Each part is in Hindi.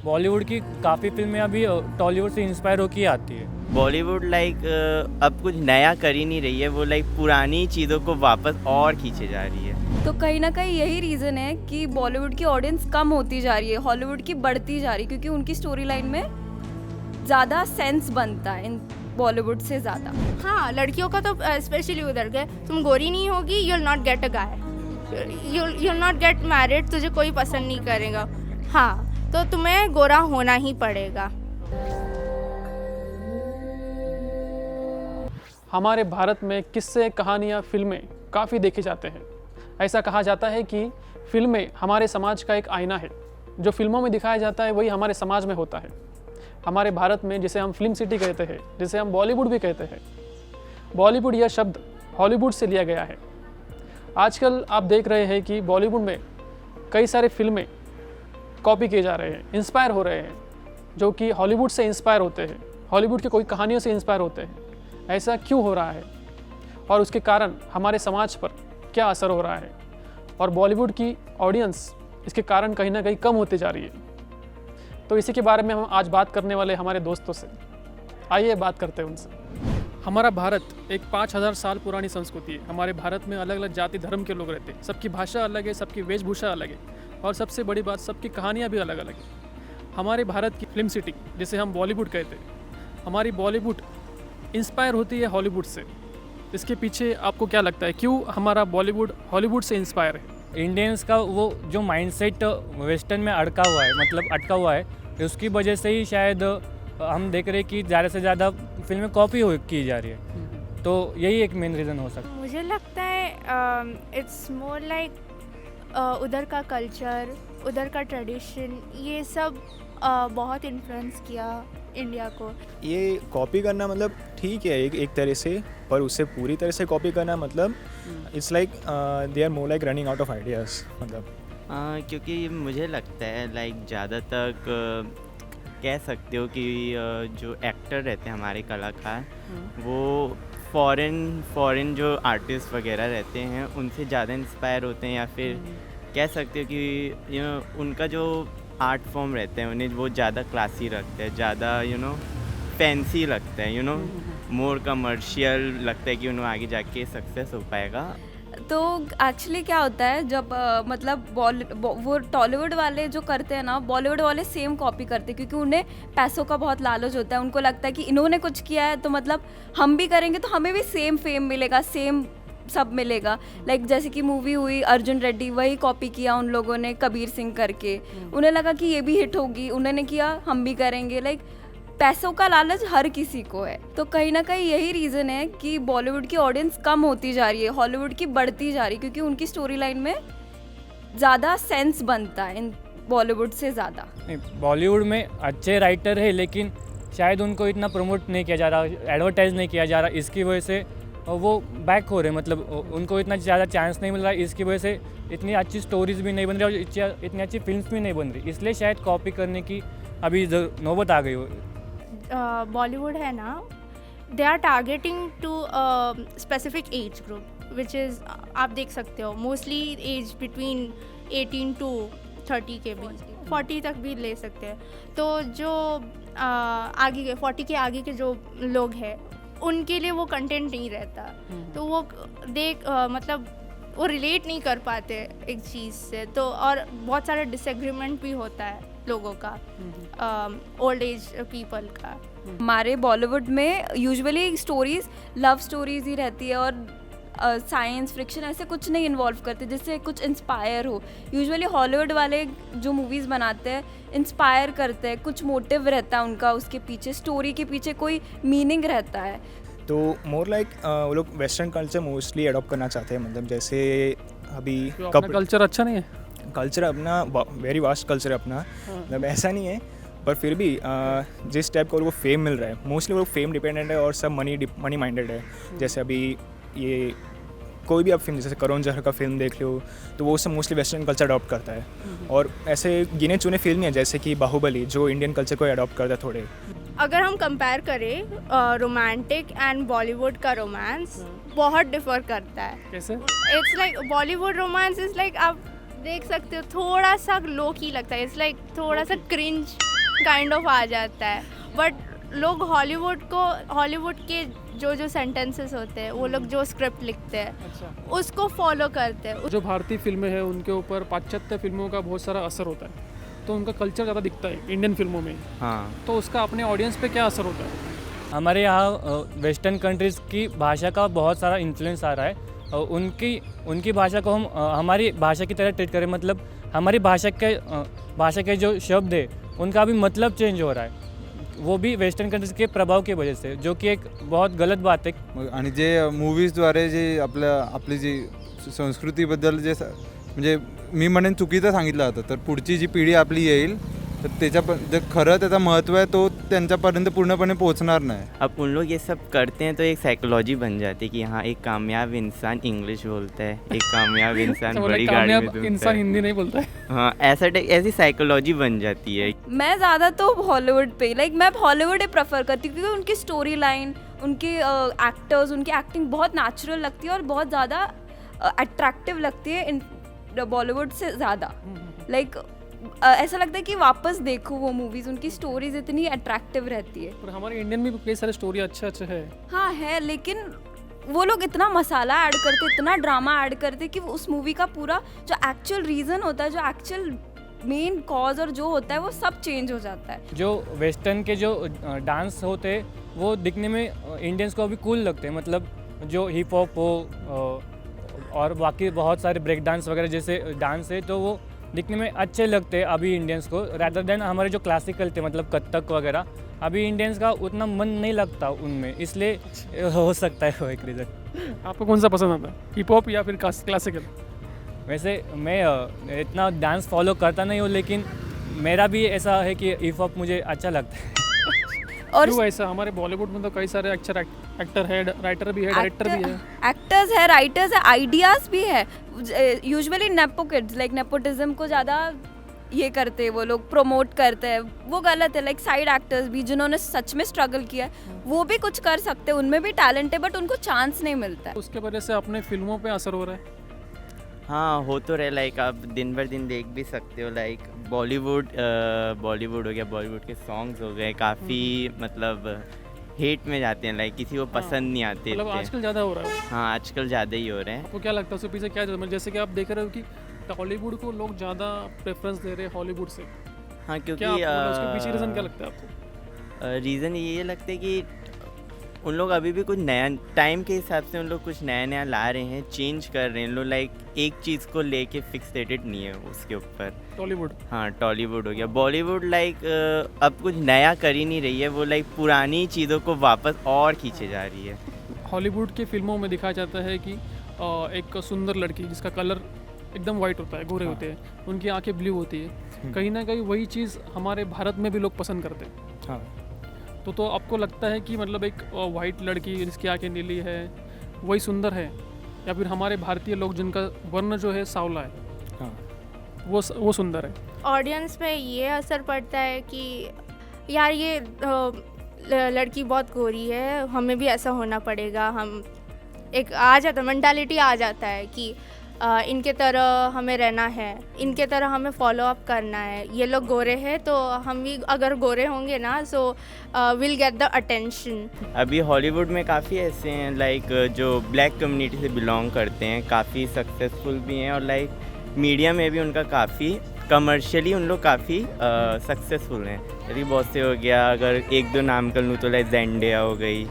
बॉलीवुड की काफ़ी फिल्में अभी टॉलीवुड से इंस्पायर होकर आती है। बॉलीवुड अब कुछ नया कर ही नहीं रही है, वो पुरानी चीज़ों को वापस और खींचे जा रही है। तो कहीं ना कहीं यही रीज़न है कि बॉलीवुड की ऑडियंस कम होती जा रही है, हॉलीवुड की बढ़ती जा रही है, क्योंकि उनकी स्टोरी लाइन में ज़्यादा सेंस बनता है इन बॉलीवुड से ज़्यादा। हाँ, लड़कियों का तो स्पेशली उधर के, तुम गोरी नहीं होगी you will not get a guy, you will not get married, तुझे कोई पसंद नहीं करेगा। हाँ, तो तुम्हें गोरा होना ही पड़ेगा। हमारे भारत में किस्से, कहानियाँ, फिल्में काफ़ी देखे जाते हैं। ऐसा कहा जाता है कि फिल्में हमारे समाज का एक आईना है। जो फिल्मों में दिखाया जाता है वही हमारे समाज में होता है। हमारे भारत में जिसे हम फिल्म सिटी कहते हैं, जिसे हम बॉलीवुड भी कहते हैं, बॉलीवुड यह शब्द हॉलीवुड से लिया गया है। आजकल आप देख रहे हैं कि बॉलीवुड में कई सारे फिल्में कॉपी किए जा रहे हैं, इंस्पायर हो रहे हैं, जो कि हॉलीवुड से इंस्पायर होते हैं, हॉलीवुड की कोई कहानियों से इंस्पायर होते हैं। ऐसा क्यों हो रहा है और उसके कारण हमारे समाज पर क्या असर हो रहा है, और बॉलीवुड की ऑडियंस इसके कारण कहीं ना कहीं कम होती जा रही है। तो इसी के बारे में हम आज बात करने वाले हमारे दोस्तों से। आइए बात करते हैं उनसे। हमारा भारत एक 5000 साल पुरानी संस्कृति है। हमारे भारत में अलग अलग जाति धर्म के लोग रहते हैं। सबकी भाषा अलग है, सबकी वेशभूषा अलग है, और सबसे बड़ी बात, सबकी कहानियाँ भी अलग अलग है। हमारे भारत की फिल्म सिटी, जिसे हम बॉलीवुड कहते हैं, हमारी बॉलीवुड इंस्पायर होती है हॉलीवुड से। इसके पीछे आपको क्या लगता है, क्यों हमारा बॉलीवुड हॉलीवुड से इंस्पायर है? इंडियंस का वो जो माइंडसेट वेस्टर्न में अटका हुआ है, मतलब अटका हुआ है, उसकी वजह से ही शायद हम देख रहे हैं कि ज़्यादा से ज़्यादा फिल्में कॉपी की जा रही है। तो यही एक मेन रीज़न हो सकता है। मुझे लगता है इट्स मोर लाइक उधर का कल्चर, उधर का ट्रेडिशन, ये सब बहुत इन्फ्लुएंस किया इंडिया को। ये कॉपी करना मतलब ठीक है एक तरह से, पर उससे पूरी तरह से कॉपी करना मतलब it's like they are more like running out of ideas. मतलब क्योंकि मुझे लगता है ज़्यादा तक कह सकते हो कि जो एक्टर रहते हैं हमारे कलाकार, वो फॉरेन जो आर्टिस्ट वगैरह रहते हैं उनसे ज़्यादा इंस्पायर होते हैं, या फिर कह सकते हो कि उनका जो आर्ट फॉर्म रहते हैं उन्हें वो ज़्यादा क्लासी रखते हैं, ज़्यादा फैंसी लगता है, मोर कमर्शियल लगता है कि उन्हें आगे जाके सक्सेस हो पाएगा। तो एक्चुअली क्या होता है, जब मतलब वो टॉलीवुड वाले जो करते हैं ना, बॉलीवुड वाले सेम कॉपी करते हैं, क्योंकि उन्हें पैसों का बहुत लालच होता है। उनको लगता है कि इन्होंने कुछ किया है तो मतलब हम भी करेंगे तो हमें भी सेम फेम मिलेगा, सेम सब मिलेगा। लाइक जैसे कि मूवी हुई अर्जुन रेड्डी, वही कॉपी किया उन लोगों ने कबीर सिंह करके। उन्हें लगा कि ये भी हिट होगी, उन्होंने किया, हम भी करेंगे। लाइक पैसों का लालच हर किसी को है। तो कहीं ना कहीं यही रीज़न है कि बॉलीवुड की ऑडियंस कम होती जा रही है, हॉलीवुड की बढ़ती जा रही है, क्योंकि उनकी स्टोरी लाइन में ज़्यादा सेंस बनता है इन बॉलीवुड से ज़्यादा। बॉलीवुड में अच्छे राइटर है, लेकिन शायद उनको इतना प्रमोट नहीं किया जा रहा, एडवर्टाइज नहीं किया जा रहा। इसकी वजह से वो बैक हो रहे, मतलब उनको इतना ज़्यादा चांस नहीं मिल रहा। इसकी वजह से इतनी अच्छी स्टोरीज भी नहीं बन रही और इतनी अच्छी फिल्म्स भी नहीं बन रही, इसलिए शायद कॉपी करने की अभी नौबत आ गई हो। बॉलीवुड है ना, they are targeting to specific age group, which is आप देख सकते हो मोस्टली एज बिटवीन 18 to 30 के बीच, 40 तक भी ले सकते हैं। तो जो आगे के 40 के आगे के जो लोग हैं उनके लिए वो कंटेंट नहीं रहता, तो वो मतलब वो रिलेट नहीं कर पाते एक चीज़ से। तो और बहुत सारा डिसएग्रीमेंट भी होता है लोगों का, ओल्ड एज पीपल का। हमारे बॉलीवुड में यूजुअली स्टोरीज लव स्टोरीज ही रहती है, और साइंस फ्रिक्शन ऐसे कुछ नहीं इन्वॉल्व करते जिससे कुछ इंस्पायर हो। यूजुअली हॉलीवुड वाले जो मूवीज़ बनाते हैं इंस्पायर करते हैं, कुछ मोटिव रहता है उनका, उसके पीछे स्टोरी के पीछे कोई मीनिंग रहता है। तो मोर लाइक वो लोग वेस्टर्न कल्चर मोस्टली अडॉप्ट करना चाहते हैं। मतलब जैसे अभी कल्चर अच्छा नहीं है, कल्चर अपना वेरी वास्ट कल्चर है अपना, मतलब ऐसा नहीं है, पर फिर भी जिस टाइप का उनको फेम मिल रहा है, मोस्टली वो फेम डिपेंडेंट है और सब मनी माइंडेड है। जैसे अभी ये कोई भी आप फिल्म, जैसे करण जौहर का फिल्म देख लो, तो वो सब मोस्टली वेस्टर्न कल्चर अडॉप्ट करता है। और ऐसे गिने चुने फिल्म हैं जैसे कि बाहुबली, जो इंडियन कल्चर को अडॉप्ट करता है थोड़े। अगर हम कंपेयर करें रोमांटिक एंड बॉलीवुड का रोमांस, बहुत डिफर करता है। कैसे? It's like Bollywood romance is like, आप देख सकते हो थोड़ा सा लो की लगता है, इट्स लाइक थोड़ा सा क्रिंज काइंड ऑफ आ जाता है। बट लोग हॉलीवुड के जो सेंटेंसेस होते हैं, वो लोग जो स्क्रिप्ट लिखते हैं अच्छा, उसको फॉलो करते हैं। जो भारतीय फिल्में हैं उनके ऊपर पाश्चात्य फिल्मों का बहुत सारा असर होता है, तो उनका कल्चर ज़्यादा दिखता है इंडियन फिल्मों में, हाँ। तो उसका अपने ऑडियंस पे क्या असर होता है? हमारे यहाँ वेस्टर्न कंट्रीज़ की भाषा का बहुत सारा इन्फ्लुएंस आ रहा है। उनकी भाषा को हम हमारी भाषा की तरह ट्रीट करें, मतलब हमारी भाषा के जो शब्द है उनका भी मतलब चेंज हो रहा है, वो भी वेस्टर्न कंट्रीज के प्रभाव की वजह से, जो कि एक बहुत गलत बात है। आणि जे मूवीजद्वारे जे आपली जी संस्कृतीबद्दल जे म्हणजे मी म्हणेन चुकीचं सांगितलं जातं, तर पुढची जी पिढी आपली येईल तर जे खरं त्याचं महत्त्व आहे तो त्यांच्यापर्यंत पूर्णपणे पोहोचणार नाही। अब उन लोग ये सब करते हैं तो एक साइकोलॉजी बन जाती है कि हाँ, एक कामयाब इंसान इंग्लिश बोलता है, एक कामयाब इंसान बड़ी गाड़ी में घूमता इंसान है। हिंदी नहीं बोलता है। हाँ, ऐसी साइकोलॉजी बन जाती है। मैं ज़्यादा तो हॉलीवुड पे, मैं हॉलीवुड ही प्रेफर करती हूँ क्योंकि उनकी स्टोरी लाइन, उनके एक्टर्स, उनकी एक्टिंग बहुत नेचुरल लगती है और बहुत ज़्यादा अट्रैक्टिव लगती है इन बॉलीवुड से ज़्यादा। ऐसा लगता है कि वापस देखो वो मूवीज़, उनकी स्टोरीज इतनी अट्रैक्टिव रहती है। पर हमारे इंडियन में भी कई सारे स्टोरी अच्छे है। हाँ है, लेकिन वो लोग इतना मसाला ऐड करते, इतना ड्रामा ऐड करते कि उस मूवी का पूरा जो एक्चुअल रीज़न होता है, जो एक्चुअल मेन कॉज और जो होता है वो सब चेंज हो जाता है। जो वेस्टर्न के जो डांस होते हैं वो दिखने में इंडियंस को अभी कूल लगते हैं, मतलब जो हिप हॉप हो और बाकी बहुत सारे ब्रेक डांस वगैरह जैसे डांस है, तो वो दिखने में अच्छे लगते हैं अभी इंडियंस को, रैदर देन हमारे जो क्लासिकल थे मतलब कथक वगैरह, अभी इंडियंस का उतना मन नहीं लगता उनमें, इसलिए हो सकता है वो एक रीज़न। आपको कौन सा पसंद आता है, हिप हॉप या फिर क्लासिकल? वैसे मैं इतना डांस फॉलो करता नहीं हूँ, लेकिन मेरा भी ऐसा है कि हिप हॉप मुझे अच्छा लगता है। और क्यों ऐसा? हमारे बॉलीवुड में तो कई सारे एक्टर है, राइटर भी है, डायरेक्टर भी है। एक्टर्स है, राइटर्स है, आइडियाज़ भी है। यूजुअली नेपो किड्स नेपोटिज्म को ज़्यादा ये करते हैं, वो लोग प्रमोट करते हैं, वो गलत है। साइड एक्टर्स भी जिन्होंने सच में स्ट्रगल किया है वो भी कुछ कर सकते हैं, उनमें भी टैलेंट है, बट उनको चांस नहीं मिलता है। उसके वजह से अपने फिल्मों पे असर हो रहा है। हाँ, हो तो रहे। आप दिन भर दिन देख भी सकते हो, बॉलीवुड हो गया, बॉलीवुड के सॉन्ग्स हो गए, काफ़ी मतलब हेट में जाते हैं, किसी को पसंद नहीं आते मतलब इतने। आजकल ज़्यादा हो रहा है। हाँ, आजकल ज़्यादा ही हो रहे हैं। आपको क्या लगता है उसके पीछे क्या है? जैसे कि आप देख रहे हो कि टॉलीवुड को लोग ज़्यादा प्रेफरेंस दे रहे हैं हॉलीवुड से, हाँ, क्योंकि क्या मतलब उसके पीछे रीज़न क्या लगता है आपको? रीज़न ये लगता है कि उन लोग अभी भी कुछ नया, टाइम के हिसाब से उन लोग कुछ नया नया ला रहे हैं, चेंज कर रहे हैं। लोग एक चीज़ को लेके फिक्सेटेड नहीं है उसके ऊपर। टॉलीवुड, हाँ, टॉलीवुड हो गया। बॉलीवुड अब कुछ नया कर ही नहीं रही है, वो पुरानी चीज़ों को वापस और खींचे जा रही है। हॉलीवुड के फिल्मों में दिखाया जाता है कि एक सुंदर लड़की जिसका कलर एकदम वाइट होता है, गोरे होते हैं, उनकी आंखें ब्लू होती है, कहीं ना कहीं वही चीज़ हमारे भारत में भी लोग पसंद करते हैं। हाँ, तो आपको लगता है कि मतलब एक वाइट लड़की जिसकी आंखें नीली है वही सुंदर है, या फिर हमारे भारतीय लोग जिनका वर्ण जो है सांवला है, हाँ, वो सुंदर है? ऑडियंस पे ये असर पड़ता है कि यार ये लड़की बहुत गोरी है, हमें भी ऐसा होना पड़ेगा। हम एक आ जाता, मेंटालिटी आ जाता है कि इनके तरह हमें रहना है, इनके तरह हमें फॉलो अप करना है। ये लोग गोरे हैं तो हम भी अगर गोरे होंगे ना, so will get the attention. अभी हॉलीवुड में काफ़ी ऐसे हैं जो ब्लैक कम्युनिटी से बिलोंग करते हैं, काफ़ी सक्सेसफुल भी हैं, और मीडिया में भी उनका काफ़ी कमर्शियली उन लोग काफ़ी सक्सेसफुल हैं। यदि बहुत से हो गया, अगर एक दो नाम कर लूँ तो जेंडिया हो गई,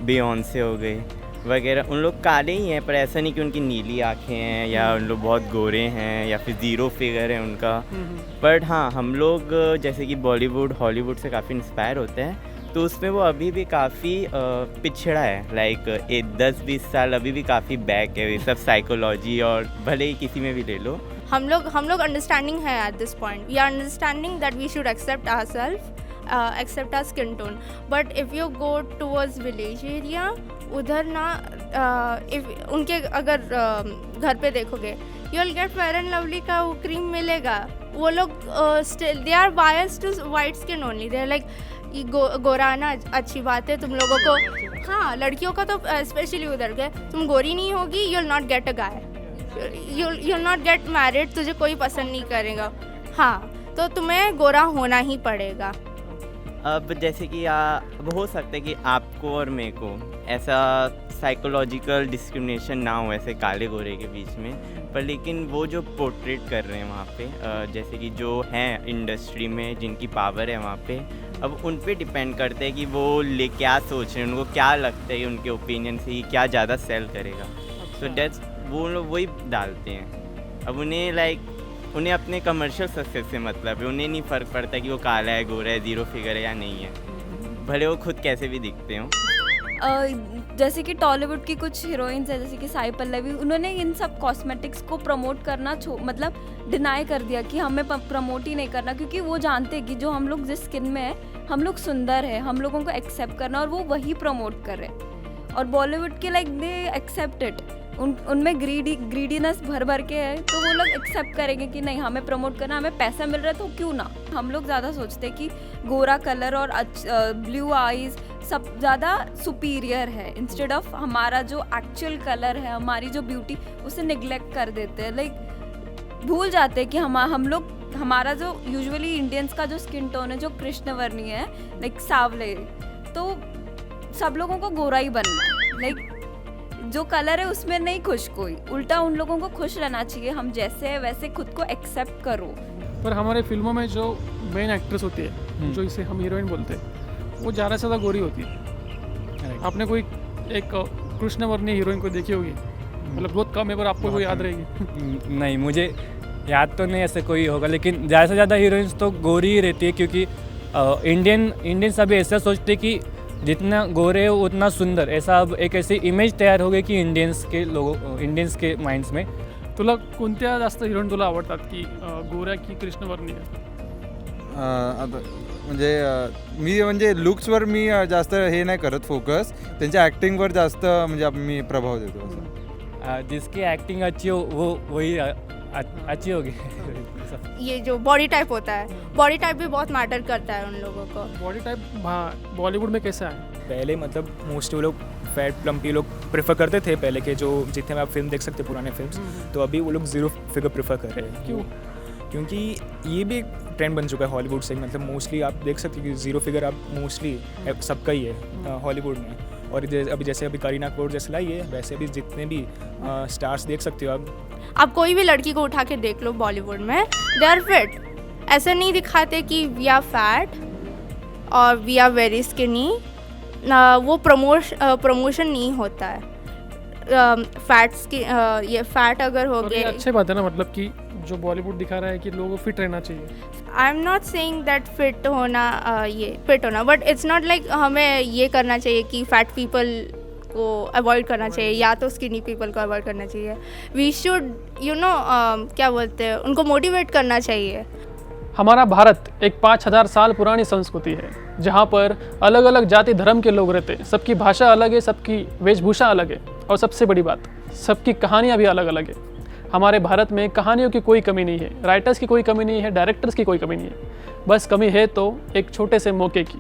बियॉन्से हो गई वगैरह। उन लोग काले ही हैं, पर ऐसा नहीं कि उनकी नीली आँखें हैं या उन लोग बहुत गोरे हैं या फिर ज़ीरो फिगर है उनका। बट हाँ, हम लोग जैसे कि बॉलीवुड हॉलीवुड से काफ़ी इंस्पायर होते हैं, तो उसमें वो अभी भी काफ़ी पिछड़ा है। 10-20 साल अभी भी काफ़ी बैक है ये सब साइकोलॉजी, और भले ही किसी में भी ले लो। हम लोग अंडरस्टैंडिंग है at this point. We are understanding that we should accept ourself, accept our skin tone. But if you go towards village area, उधर ना इफ उनके अगर घर पे देखोगे, you will get fair and lovely का वो क्रीम मिलेगा। वो लोग still they are biased to white skin only. They are like ये गोरा आना अच्छी बात है तुम लोगों को। हाँ, लड़कियों का तो स्पेशली उधर के, तुम गोरी नहीं होगी, you will not get a guy, you will not get married, तुझे कोई पसंद नहीं करेगा। हाँ, तो तुम्हें गोरा होना ही पड़ेगा। अब जैसे कि अब हो सकता है कि आपको और मेरे को ऐसा साइकोलॉजिकल डिस्क्रिमिनेशन ना हो ऐसे काले गोरे के बीच में, पर लेकिन वो जो पोर्ट्रेट कर रहे हैं वहाँ पे जैसे कि जो हैं इंडस्ट्री में जिनकी पावर है वहाँ पे, अब उन पे डिपेंड करते हैं कि वो क्या सोच रहे हैं, उनको क्या लगता है उनके ओपिनियन से कि क्या ज़्यादा सेल करेगा। तो डेट्स वो लोग वही डालते हैं। अब उन्हें अपने कमर्शियल सक्सेस से मतलब है, उन्हें नहीं फ़र्क पड़ता कि वो काला है, गोरा है, ज़ीरो फिगर है या नहीं है, भले वो खुद कैसे भी दिखते हों। जैसे कि टॉलीवुड की कुछ हीरोइंस है जैसे कि साई पल्लवी, उन्होंने इन सब कॉस्मेटिक्स को प्रमोट करना मतलब डिनाई कर दिया कि हमें प्रमोट ही नहीं करना, क्योंकि वो जानते हैं कि जो हम लोग जिस स्किन में है हम लोग सुंदर है, हम लोगों को एक्सेप्ट करना, और वो वही प्रमोट कर रहे हैं। और बॉलीवुड के लाइक दे एक्सेप्ट इट, उनमें ग्रीडीनेस भर भर के है, तो वो लोग एक्सेप्ट करेंगे कि नहीं हमें प्रमोट करना, हमें पैसा मिल रहा है तो क्यों ना। हम लोग ज़्यादा सोचते हैं कि गोरा कलर और ब्लू आईज सब ज़्यादा सुपीरियर है, इंस्टेड ऑफ हमारा जो एक्चुअल कलर है, हमारी जो ब्यूटी, उसे निगलेक्ट कर देते हैं। लाइक भूल जाते हैं कि हम लोग हमारा जो यूजुअली इंडियंस का जो स्किन टोन है जो कृष्णवर्णीय है, लाइक सावले, तो सब लोगों को गोरा ही बनना है। लाइक जो कलर है उसमें नहीं खुश कोई, उल्टा उन लोगों को खुश रहना चाहिए, हम जैसे है वैसे खुद को एक्सेप्ट करो। पर हमारे फिल्मों में जो मेन एक्ट्रेस होती है, जो इसे हम हीरोइन बोलते हैं, वो ज़्यादा से ज़्यादा गोरी होती है। आपने कोई एक कृष्णवर्णीय हीरोइन को देखी होगी, मतलब बहुत कम है, पर आपको वो याद रहेगी? नहीं, मुझे याद तो नहीं ऐसे कोई होगा, लेकिन ज़्यादा से ज़्यादा हीरोइंस तो गोरी ही रहती है, क्योंकि इंडियन सभी ऐसा सोचते कि जितना गोरे हो उतना सुंदर, ऐसा अब एक ऐसी इमेज तयार हो गई की इंडियन्स के माइंड्स में। तुला कोणत्या जास्त हिरोईन तुला आवडतात, की गोऱ्या की कृष्णवर्णीय? आता म्हणजे लुक्सवर मी जास्त हे नाही करत फोकस, त्यांच्या ॲक्टिंगवर जास्त म्हणजे मी प्रभाव देतो असं। जिसकी एक्टिंग अच्छी हो वो वही अच्छी होगी। ये जो बॉडी टाइप होता है, बॉडी टाइप भी बहुत मैटर करता है उन लोगों को। बॉडी टाइप बॉलीवुड में कैसा है? पहले मतलब मोस्टली वो लोग फैट प्लम्पी लोग प्रेफर करते थे पहले के, जो जितने में आप फिल्म देख सकते पुराने फिल्म्स, तो अभी वो लोग ज़ीरो फिगर प्रेफर कर रहे हैं। क्यों? क्योंकि ये भी ट्रेंड बन चुका है हॉलीवुड से, मतलब मोस्टली आप देख सकते हो कि ज़ीरो फिगर आप मोस्टली सबका ही है हॉलीवुड में। और अभी करीना कपूर जैसे लाई है, वैसे भी जितने भी स्टार्स देख सकते हो आप कोई भी लड़की को उठा के देख लो बॉलीवुड में, दे आर फिट। ऐसा नहीं दिखाते कि वी आर फैट और वी आर वेरी स्किनी, वो प्रमोशन नहीं होता है। फैट्स की ये फैट अगर हो और ये गए, अच्छी बात है ना, मतलब कि जो बॉलीवुड दिखा रहा है कि लोगों को फिट रहना चाहिए। I am not saying that fit होना ये फिट होना, बट इट्स नॉट लाइक हमें ये करना चाहिए कि फैट पीपल को अवॉइड करना चाहिए या तो स्किनी पीपल को अवॉइड करना चाहिए। वी शुड क्या बोलते हैं, उनको मोटिवेट करना चाहिए। हमारा भारत एक 5000 साल पुरानी संस्कृति है, जहाँ पर अलग अलग जाति धर्म के लोग रहते हैं। सबकी भाषा अलग है, सबकी वेशभूषा अलग है, और सबसे बड़ी बात, सबकी कहानियाँ भी अलग अलग है। हमारे भारत में कहानियों की कोई कमी नहीं है, राइटर्स की कोई कमी नहीं है, डायरेक्टर्स की कोई कमी नहीं है। बस कमी है तो एक छोटे से मौके की।